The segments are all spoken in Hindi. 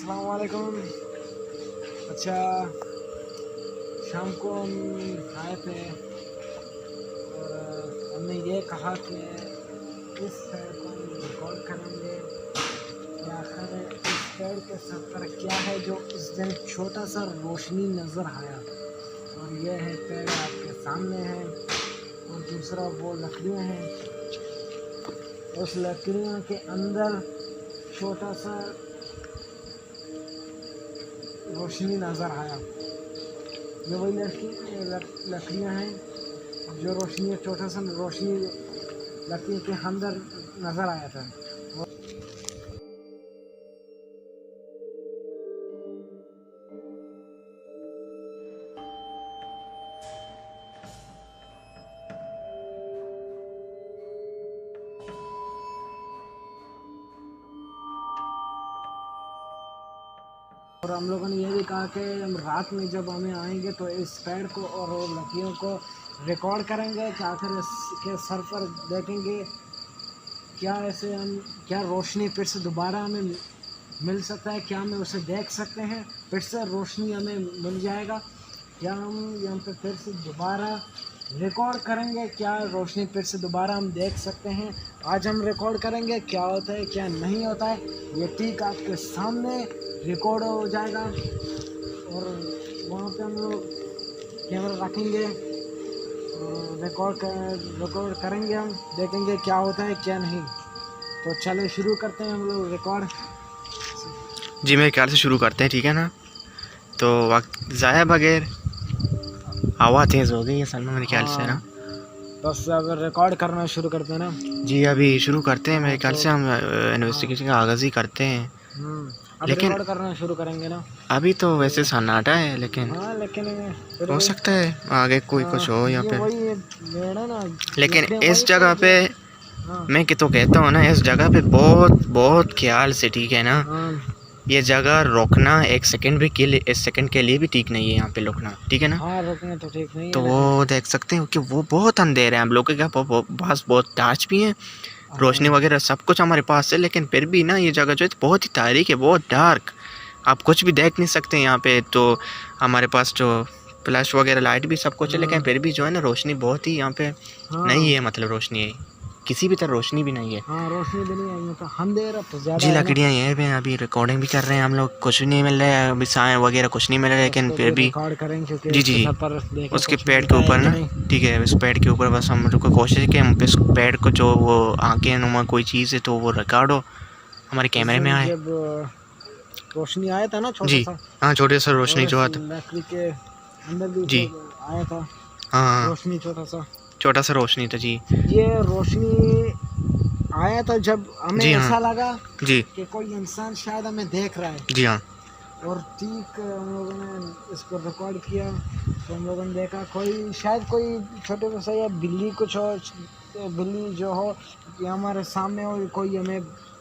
अस्सलाम वालेकुम। अच्छा, शाम को हम आए थे और हमने ये कहा कि इस पेड़ को हम रिकॉर्ड करेंगे कि आखिर इस पेड़ के सर पर क्या है जो उस दिन छोटा सा रोशनी नज़र आया। और ये है पेड़ आपके सामने है और दूसरा वो लकड़ियाँ हैं, उस लकड़ियों के अंदर छोटा सा रोशनी नज़र आया। ये वही लकड़ियाँ हैं जो रोशनी, छोटा सा रोशनी लकड़ी के अंदर नज़र आया था। और हम लोगों ने ये भी कहा कि हम रात में जब हमें आएंगे तो इस पेड़ को और लकड़ियों को रिकॉर्ड करेंगे कि आखिर इसके सर पर देखेंगे क्या ऐसे हम क्या रोशनी फिर से दोबारा हमें मिल सकता है, क्या हमें उसे देख सकते हैं, फिर से रोशनी हमें मिल जाएगा, क्या हम यहाँ पे फिर से दोबारा रिकॉर्ड करेंगे, क्या रोशनी फिर से दोबारा हम देख सकते हैं। आज हम रिकॉर्ड करेंगे क्या होता है क्या नहीं होता है, ये ठीक आपके सामने रिकॉर्ड हो जाएगा। और वहाँ पे हम लोग कैमरा रखेंगे और रिकॉर्ड करेंगे, हम देखेंगे क्या होता है क्या नहीं। तो चले शुरू करते हैं हम लोग रिकॉर्ड। जी मेरे ख्याल से शुरू करते हैं, ठीक है ना। तो वक्त ज़ाया बगैर हवा तेज़ हो गई है सलमा मेरे ख्याल से ना। बस अब रिकॉर्ड करना शुरू करते हैं ना। जी अभी शुरू करते हैं, मेरे ख्याल से हम इन्वेस्टिगेशन का आगाज़ ही करते हैं। अब लेकिन रिकॉर्ड करना शुरू करेंगे ना। अभी तो वैसे सन्नाटा है, लेकिन हो सकता है आगे कोई कुछ हो यहाँ पे। लेकिन इस जगह पे मैं तो कहता हूँ ना, इस जगह पे बहुत बहुत ख्याल से, ठीक है ना। ये जगह रोकना एक सेकंड के लिए भी ठीक नहीं है यहाँ पे रुकना, ठीक है ना। रोकना तो ठीक नहीं है। तो वो देख सकते हैं कि वो बहुत अंधेरे हैं, हम लोग के पास बहुत टार्च भी हैं, रोशनी वगैरह सब कुछ हमारे पास है, लेकिन फिर भी ना ये जगह जो है बहुत ही तारीक है, बहुत डार्क, आप कुछ भी देख नहीं सकते यहाँ पे। तो हमारे पास जो फ्लैश वगैरह लाइट भी सब कुछ है, लेकिन फिर भी जो है ना रोशनी बहुत ही यहाँ पे नहीं है, मतलब रोशनी किसी भी तरह रोशनी भी नहीं है। रोशनी भी नहीं है, तो अंधेरा तो ज़्यादा जी लकड़ियाँ ये भी अभी रिकॉर्डिंग भी कर रहे हैं हम लोग, कुछ नहीं मिल रहा है अभी, साए वगैरह कुछ नहीं मिल रहा है, लेकिन फिर भी जी जी उसके पेड़ के ऊपर ना, ठीक है, उस पेड़ के ऊपर बस हम लोग को कोशिश है कि हम इस पेड़ को जो वो आंखें नुमा कोई चीज़ है तो वो रिकॉर्ड हो, हमारे कैमरे में आए। रोशनी आया था ना जी हाँ, छोटे सा रोशनी जो आता लकड़ी के अंदर भी जी आया था। हाँ रोशनी छोटा सा रोशनी था जी। ये रोशनी आया था जब हमें ऐसा लगा जी कि कोई इंसान शायद हमें देख रहा है। जी हाँ। और ठीक हम लोगों ने इसको रिकॉर्ड किया तो हम लोगों ने देखा शायद कोई छोटे सा या बिल्ली कुछ हो, बिल्ली जो हो या हमारे सामने हो, कोई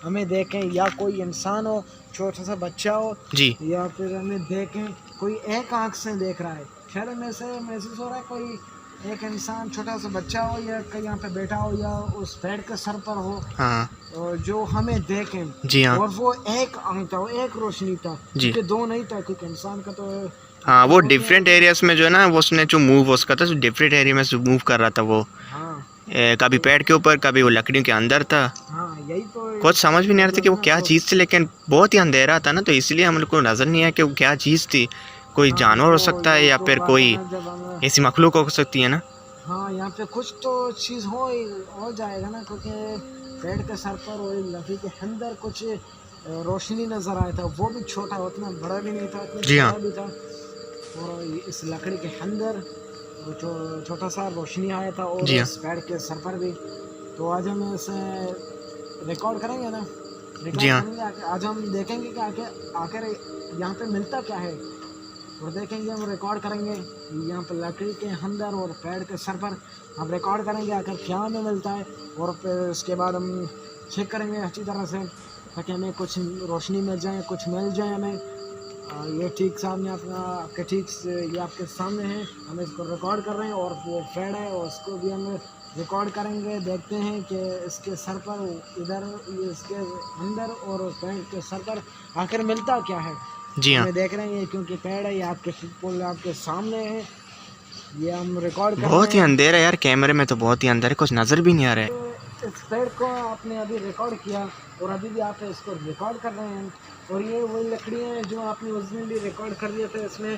हमें देखें, या कोई इंसान हो, छोटा सा बच्चा हो जी, या फिर हमें देखें, कोई एक आँख से देख रहा है। शायद हमें से महसूस हो रहा है कोई एक इंसान, छोटा सा बच्चा हो या कहीं यहाँ पे बैठा हो या उस पेड़ के सर पर हो, हाँ और जो हमें देखें। जी हाँ। और वो एक आँख था, वो एक रोशनी था जी, दो नहीं था, क्योंकि इंसान का तो हाँ वो डिफरेंट एरियाज में जो है ना, वो उसने जो मूव उसका था, डिफरेंट एरिया में जो मूव कर रहा था वो। हाँ कभी पेड़ के ऊपर, कभी वो लकड़ियों के अंदर था। हाँ यही तो कुछ समझ भी नहीं आ रहा था कि वो क्या चीज़ थी, लेकिन बहुत ही अंधेरा था ना, तो इसलिए हम लोग को नज़र नहीं आया कि वो क्या चीज़ थी। कोई जानवर हो सकता है या फिर कोई ऐसी मखलूक हो सकती है ना। हाँ यहाँ पे कुछ तो चीज़ हो जाएगा ना, क्योंकि पेड़ के सर पर और लकड़ी के अंदर कुछ रोशनी नज़र आया था, वो भी छोटा, उतना बड़ा भी नहीं था, जी हाँ भी था। और इस लकड़ी के अंदर छोटा सा रोशनी आया था, और इस पेड़ के सर पर भी। तो आज हम इसे रिकॉर्ड करेंगे ना, जी हाँ। आज हम देखेंगे कि आखिर यहाँ पे मिलता क्या है, और देखेंगे, हम रिकॉर्ड करेंगे यहाँ पर लकड़ी के अंदर और पेड़ के सर पर हम रिकॉर्ड करेंगे आखिर क्या हमें मिलता है। और फिर उसके बाद हम चेक करेंगे अच्छी तरह से ताकि हमें कुछ रोशनी मिल जाए, कुछ मिल जाए हमें। ये ठीक सामने आपके ठीक ये आपके सामने है, हम इसको रिकॉर्ड कर रहे हैं, और वो पेड़ है और उसको भी हम रिकॉर्ड करेंगे, देखते हैं कि इसके सर पर इधर, ये इसके अंदर और पेड़ के सर पर आखिर मिलता क्या है। जी हाँ, हमें देख रहे हैं क्योंकि पेड़ है, ये आपके पुल आपके सामने है, ये हम रिकॉर्ड कर बहुत रहे ही हैं। अंधेरा है यार, कैमरे में तो बहुत ही अंधेरा है, कुछ नज़र भी नहीं आ रहा है। तो इस पेड़ को आपने अभी रिकॉर्ड किया और अभी भी आप इसको रिकॉर्ड कर रहे हैं, और ये वही लकड़ियाँ हैं जो आपने उस दिन भी रिकॉर्ड कर दिया था। इसमें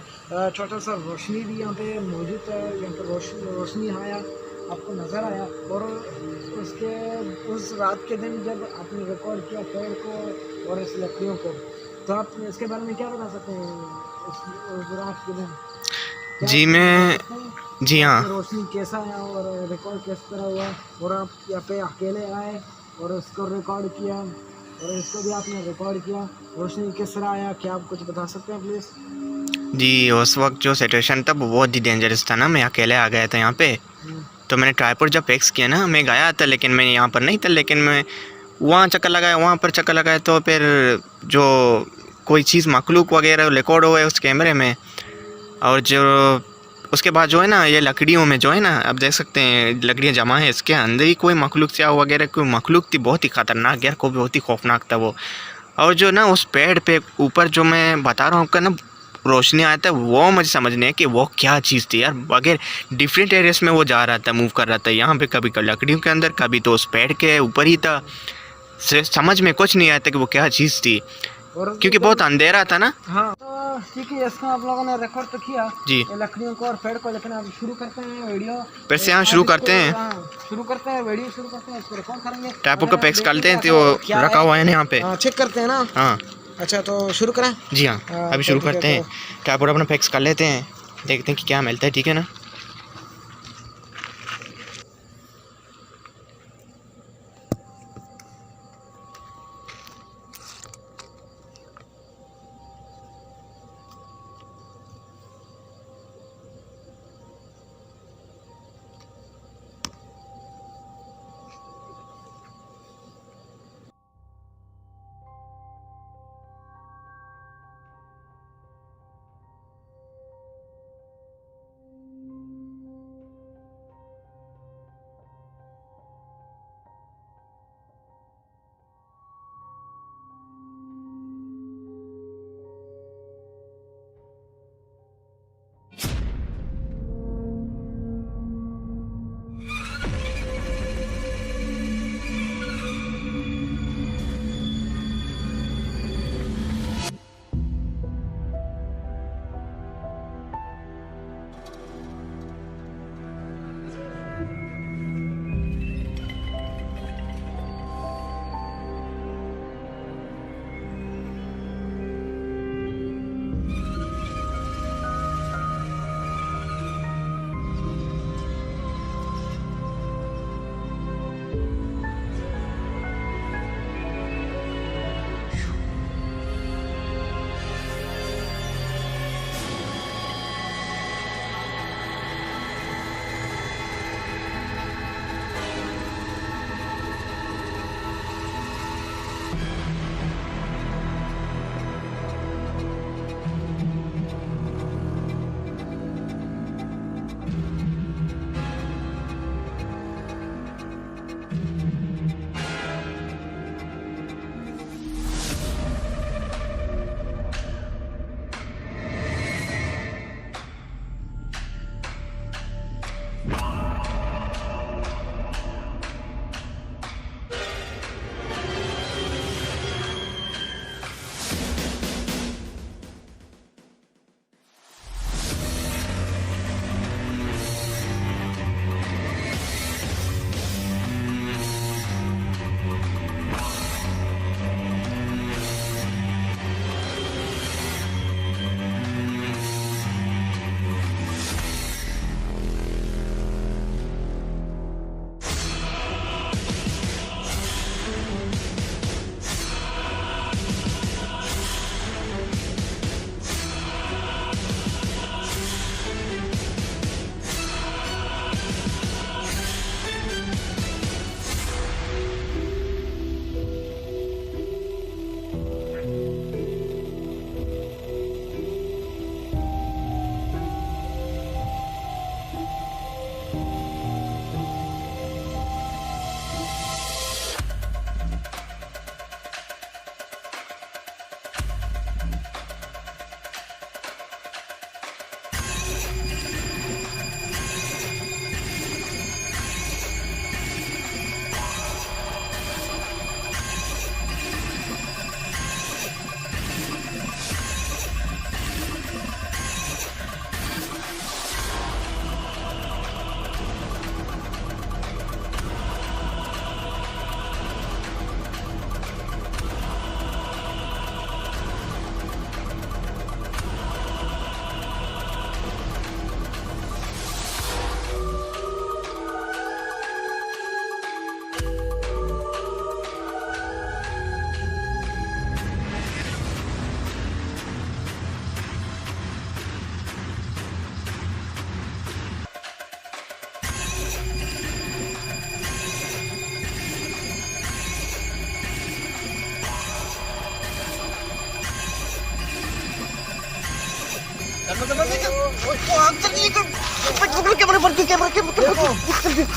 छोटा सा रोशनी भी यहाँ पे मौजूद है, यहाँ पे रोशनी आया, आपको नज़र आया। और उसके उस रात के दिन जब आपने रिकॉर्ड किया पेड़ को और इस लकड़ियों को, तो आप इसके बारे में क्या बता सकते हैं उस रात के दिन? क्या जी आप बता मैं सकते हैं जी आपकी हाँ, रोशनी कैसा है और रिकॉर्ड किस तरह हुआ, और आप यहाँ पे अकेले आए और इसको रिकॉर्ड किया और इसको भी आपने रिकॉर्ड किया, रोशनी किस तरह आया, क्या आप कुछ बता सकते हैं प्लीज़? जी उस वक्त जो सिचुएशन था वो बहुत ही डेंजरस था ना, मैं अकेले आ गया था यहाँ पे। तो मैंने ट्राईपॉड जब फिक्स किया ना, मैं गया था लेकिन मैं यहाँ पर नहीं था, लेकिन मैं वहाँ चक्कर लगाया, वहाँ पर चक्कर लगाया, तो फिर जो कोई चीज़ मखलूक वगैरह रिकॉर्ड हुआ है उस कैमरे में। और जो उसके बाद जो है ना, ये लकड़ियों में जो है ना, आप देख सकते हैं लकड़ियाँ जमा है, इसके अंदर ही कोई मखलूक से वगैरह कोई मखलूक थी, बहुत ही ख़तरनाक यार, को बहुत ही खौफनाक था वो। और जो ना उस पेड़ पे ऊपर जो मैं बता रहा हूँ आपका ना, रोशनी आया था, वो मुझे समझ नहीं है कि वो क्या चीज़ थी यार। अगर डिफरेंट एरियाज में वो जा रहा था, मूव कर रहा था, यहाँ पे कभी लकड़ियों के अंदर, कभी तो उस पेड़ के ऊपर ही था। समझ में कुछ नहीं आया था कि वो क्या चीज़ थी, और क्योंकि जब, बहुत अंधेरा था ना। हाँ तो ठीक है, इसको आप लोगों ने रिकॉर्ड तो किया जी, ये लकड़ियों को और पेड़ को, लेकिन अब शुरू करते हैं वीडियो। फिर से यहाँ आज शुरू इसको करते हैं, शुरू करते हैं, वीडियो शुरू करते हैं, इसको रिकॉर्ड करेंगे। ट्राइपॉड अगर को आप पैक्स करते देखेंगे हैं, तो आखिर वो क्या रखा है, हुआ है ना यहाँ पे। चेक करते हैं ना। हाँ अच्छा तो शुरू करें। जी हाँ, अभी तो शुरू ठीक है करते हैं, तो ट्राइपॉड अपना पैक्स कर लेते हैं, देखते हैं कि क्या मिलता है, ठीक है ना।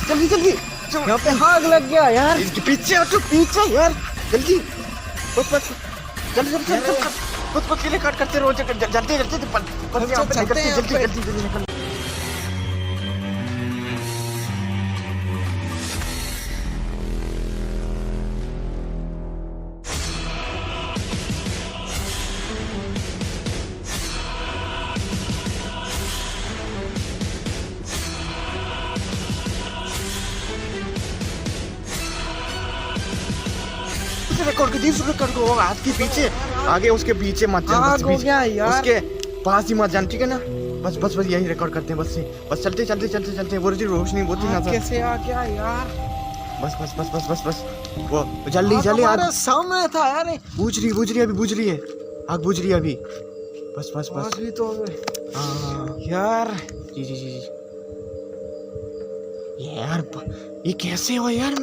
जल्दी जल्दी यहाँ पे आग लग गया यार। इसके पीछे हटो, पीछे यार, जल्दी बस बस जल्दी जल्दी जल्दी बस बस के कट करते रहो, जल्दी जल्दी चलते हैं जल्दी जल्दी जल्दी निकल। रिकॉर्ड को हाथ के पीछे आगे, उसके पीछे मत जान, आग हो गया यार। उसके पास ही मत जान, ठीक है ना? बस बस बस यही रिकॉर्ड करते हैं, बस चलते चलते चलते चलते वो जी रोशनी होती ना, कैसे आ गया यार। बस बस बस बस बस बस वो जल्दी जल्दी आग सामने था यार। बुझ रही अभी, बुझ रही है आग, बुझ रही है अभी। बस बस बस भी तो हाँ यार। जी जी जी यार, ये कैसे हो यार?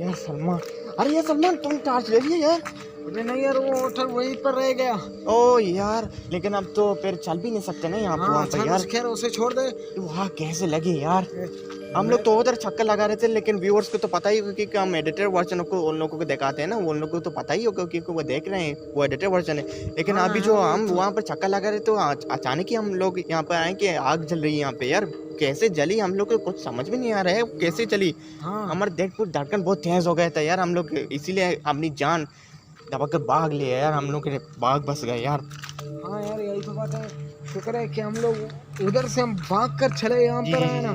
यार सलमान, अरे यार सलमान तुम टॉर्च ले लिए यार? अरे नहीं यार, वो होटल वहीं पर रह गया। ओ यार, लेकिन अब तो फिर चल भी नहीं सकते ना यहाँ पे, वहाँ पे यार। खैर उसे छोड़ दे। वहाँ कैसे लगे यार? हम लोग तो उधर चक्कर लगा रहे थे, लेकिन व्यूअर्स को तो पता ही होगा कि हम एडिटेड वर्जन को उन लोगों को दिखाते हैं ना, उन लोगों को तो पता ही होगा क्योंकि वो देख रहे हैं, वो एडिटेड वर्जन है। लेकिन अभी जो हम वहाँ पर चक्कर लगा रहे तो अचानक ही हम लोग यहाँ पर आए कि आग जल रही है यहाँ पे। यार कैसे जली, हम लोग को कुछ समझ में नहीं आ रहा है कैसे चली। हमारे धड़कन बहुत तेज हो गया था यार, हम लोग इसीलिए अपनी जान दबा कर भाग लिए यार, हम लोग के भाग बस गए यार। हाँ यार यही तो बात है, शुक्र है कि हम लोग उधर से हम भाग कर चले यहाँ पर आए ना।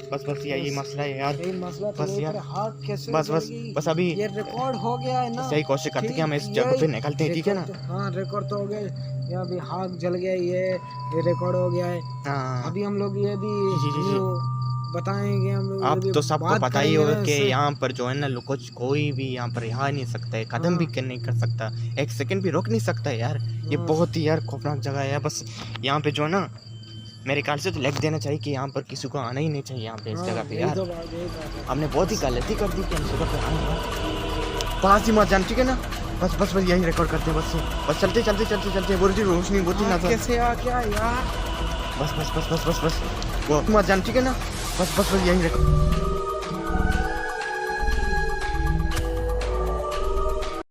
बस बस यही मसला है यार, यही मसला बस यार। हाथ कैसे बस बस बस अभी ये रिकॉर्ड हो गया है ना। सही कोशिश करते कि हम इस जगह पे निकलते हैं, ठीक है ना? हाँ रिकॉर्ड तो हो गया, ये अभी आग जल गया, ये रिकॉर्ड हो गया है। हाँ अभी हम लोग ये भी जी। बताएंगे, हम लोग आप तो सबको पता ही होगा कि यहाँ पर जो है ना कुछ कोई भी यहाँ पर यहाँ नहीं सकता है, कदम भी नहीं कर सकता, एक सेकंड भी रुक नहीं सकता है यार। ये बहुत ही यार खौफनाक जगह है। बस यहाँ पे जो है ना मेरे ख्याल से तो लिख देना चाहिए कि यहाँ पर किसी को आना ही नहीं चाहिए यहाँ पे, इस जगह पे यार। हमने बहुत ही गलती कर दी कि हम जगह पे आए, पास ही मत जान, ठीक है ना? बस बस बस यही रिकॉर्ड करते हैं, बस चलते चलते चलते चलते वो जी रोशनी होती ना, कैसे आ गया यार। बस बस बस बस बस बस वो मत जान, ठीक है ना? बस बस बस यही रिकॉर्ड।